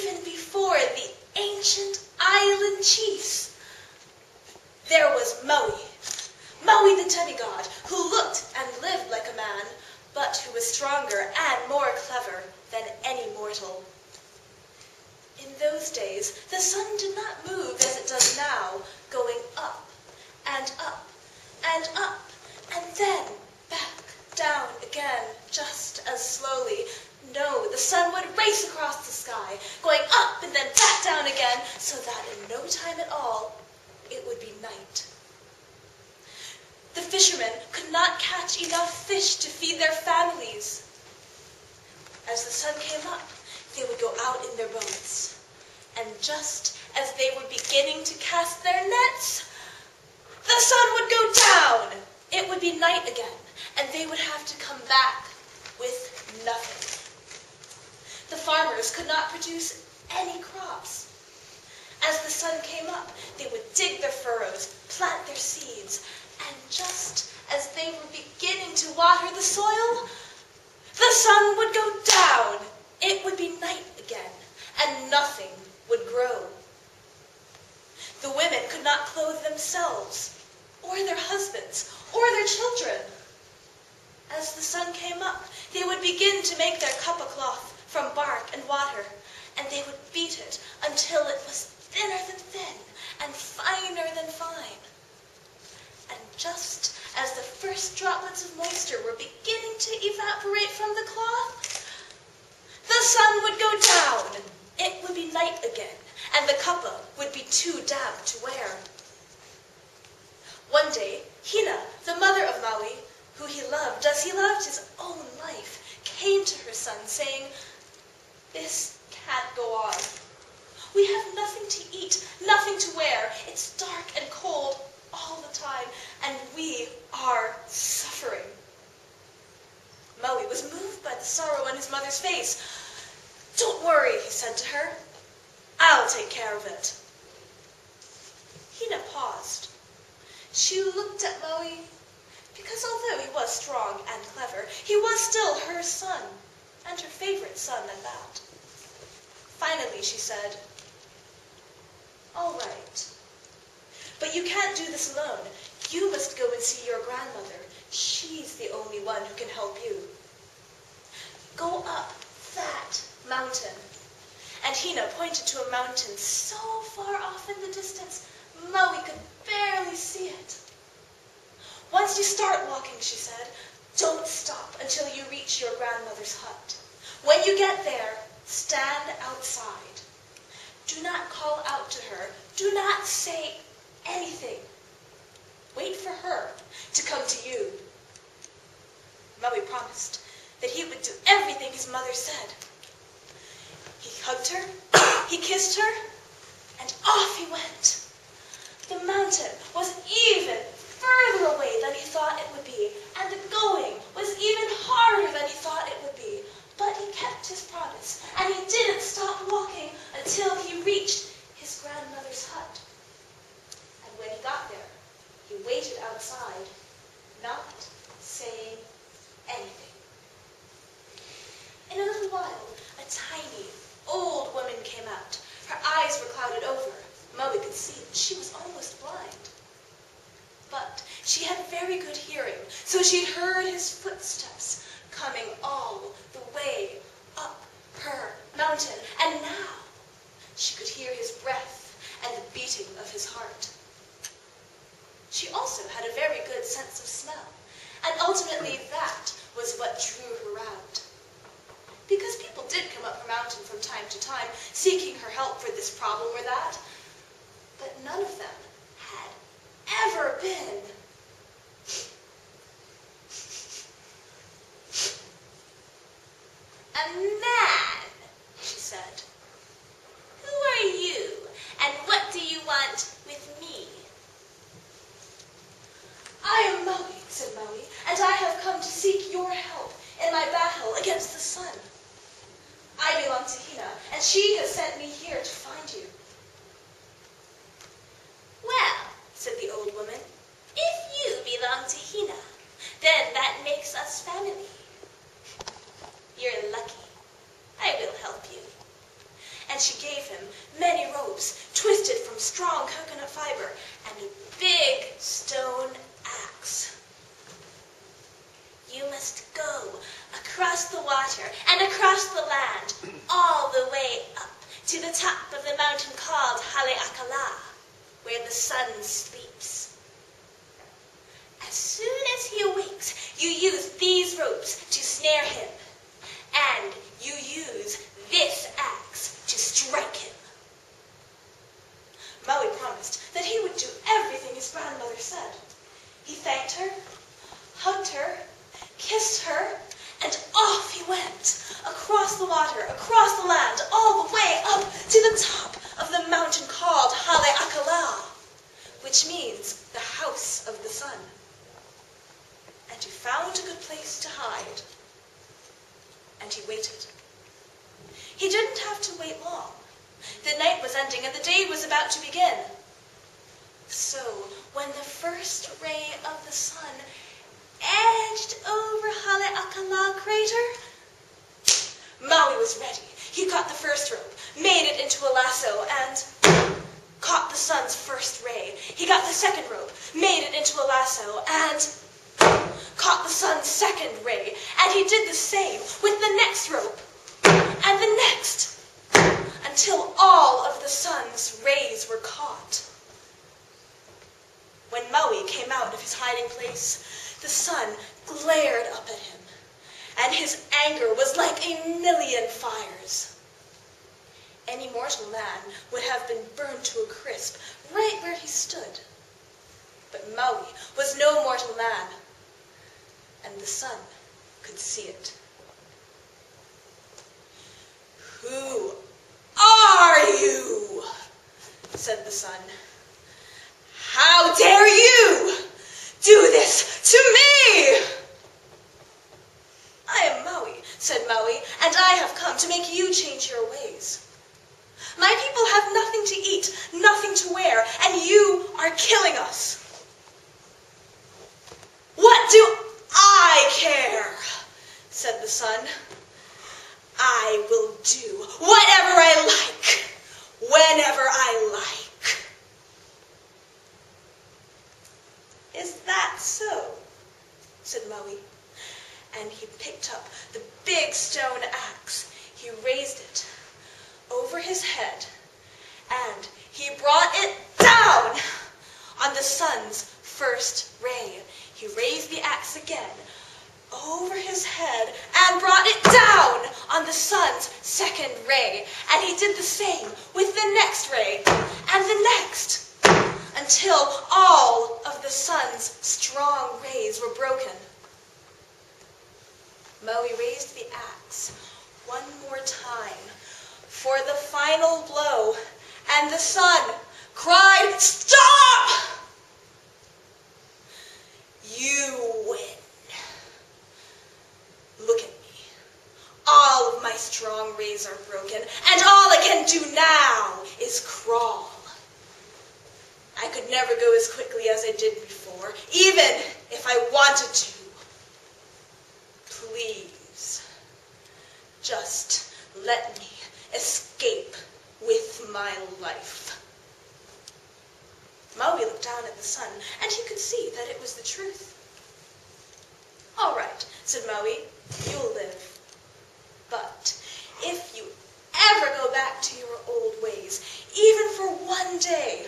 even before the ancient island chiefs. There was Maui the demigod, who looked and lived like a man, but who was stronger and more clever than any mortal. In those days, the sun did not move as it does now, going up and up and up, and then back down again, just as slowly. No, the sun would race across the sky, going up and then back down again, so that in no time at all, it would be night. The fishermen could not catch enough fish to feed their families. As the sun came up, they would go out in their boats, and just as they were beginning to cast their nets, the sun would go down. It would be night again, and they would have to come back with nothing. The farmers could not produce any crops. As the sun came up, they would dig their furrows, plant their seeds, and just as they were beginning to water the soil, the sun would go down. It would be night again, and nothing would grow. The women could not clothe themselves, or their husbands, or their children. As the sun came up, they would begin to make their cup of cloth from bark and water, and they would beat it until it was thinner than thin and finer than fine. And just as the first droplets of moisture were beginning to evaporate from the cloth, the sun would go down. It would be night again, and the kappa would be too damp to wear. One day, Hina, the mother of Maui, who he loved as he loved his own life, came to her son, saying, "This can't go on. We have nothing to eat, nothing to wear. It's dark and cold all the time, and we are suffering." Maui was moved by the sorrow on his mother's face. "Don't worry," he said to her. "I'll take care of it." Hina paused. She looked at Maui, because although he was strong and clever, he was still her son, and her favorite son at that. Finally, she said, "All right. But you can't do this alone. You must go and see your grandmother. She's the only one who can help you. Go up that mountain." And Hina pointed to a mountain so far off in the distance, Maui could barely see it. "Once you start walking," she said, "don't stop until you reach your grandmother's hut. When you get there, stand outside. Do not call out to her. Do not say anything. Wait for her to come to you." Maui promised that he would do everything his mother said. He hugged her, he kissed her, and off he went. The mountain was even further away than he thought it would be, and the going was even harder than he thought it would be. But he kept his promise, and he didn't stop walking until he reached his grandmother's hut. And when he got there, he waited outside, not saying anything. In a little while, a tiny, old woman came out. Her eyes were clouded over. Maui could see that she was almost blind. But she had very good hearing, so she heard his footsteps coming all the way up her mountain, and now she could hear his breath and the beating of his heart. She also had a very good sense of smell, and ultimately that was what drew her out. Because people did come up her mountain from time to time, seeking her help for this problem or that, but none of them had ever been "A man," she said. "Who are you, and what do you want with me?" "I am Maui," said Maui, "and I have come to seek your help in my battle against the sun. I belong to Hina, and she has sent me here to find you." "Well," said the old woman, "if you belong to Hina, then that makes us family. You're lucky. I will help you." And she gave him many ropes twisted from strong coconut fiber and a big stone axe. You must go across the water and across the land, all the way up to the top of the mountain called Haleakala, where the sun sleeps. As soon as he awakes, you use these ropes to snare him, and you use this axe to strike him. Maui promised that he would do everything his grandmother said. He thanked her, hugged her, kissed her, and off he went, across the water, across the land, all the way up to the top of the mountain called Haleakala, which means the house of the sun. And he found a good place to hide, and he waited. He didn't have to wait long. The night was ending and the day was about to begin. So, when the first ray of the sun edged over Haleakala crater, Maui was ready. He caught the first rope, made it into a lasso, and caught the sun's first ray. He got the second rope, made it into a lasso, and caught the sun's second ray. And he did the same with the next rope, and the next, until all of the sun's rays were caught. When Maui came out of his hiding place, the sun glared up at him, and his anger was like 1,000,000 fires. Any mortal man would have been burned to a crisp right where he stood. But Maui was no mortal man, and the sun could see it. "Who are you?" said the sun. "How dare you do this to me?" "I am Maui," said Maui, "and I have come to make you change your ways. My people have nothing to eat, nothing to wear, and you are killing us." "What do I care?" said the sun. "I will do whatever I like, whenever I like." "Is that so?" said Maui, and he picked up the big stone axe. He raised it over his head, and he brought it down on the sun's first ray. He raised the axe again over his head and brought it down on the sun's second ray. And he did the same with the next ray and the next, until all of the sun's strong rays were broken. Maui raised the axe one more time for the final blow, and the sun cried, "Stop! You win. Look at me. All of my strong rays are broken, and all I can do now is crawl. I could never go as quickly as I did before, even if I wanted to. Please, just let me escape with my life." Maui looked down at the sun, and he could see that it was the truth. "All right," said Maui, "you'll live. But if you ever go back to your old ways, even for one day,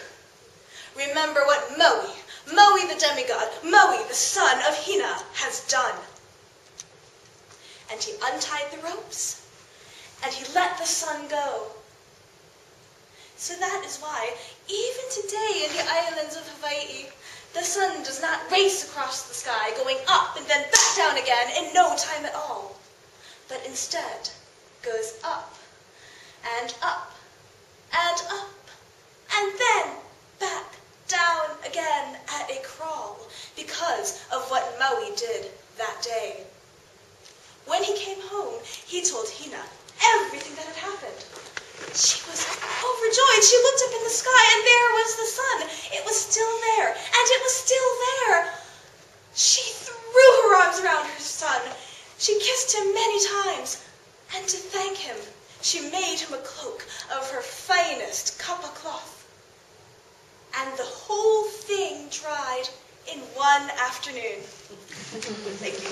remember what Maui the demigod, Maui the son of Hina, has done." And he untied the ropes, and he let the sun go. So that is why, even today in the islands of Hawaii, the sun does not race across the sky, going up and then back down again in no time at all, but instead goes up and up and up, and then back down again at a crawl, because of what Maui did that day. When he came home, he told Hina everything that had happened. She was overjoyed. She looked up in the sky, and there was the sun. It was still there, and it was still there. She threw her arms around her son. She kissed him many times, and to thank him, she made him a cloak of her finest kappa cloth. And the whole thing dried in one afternoon. Thank you.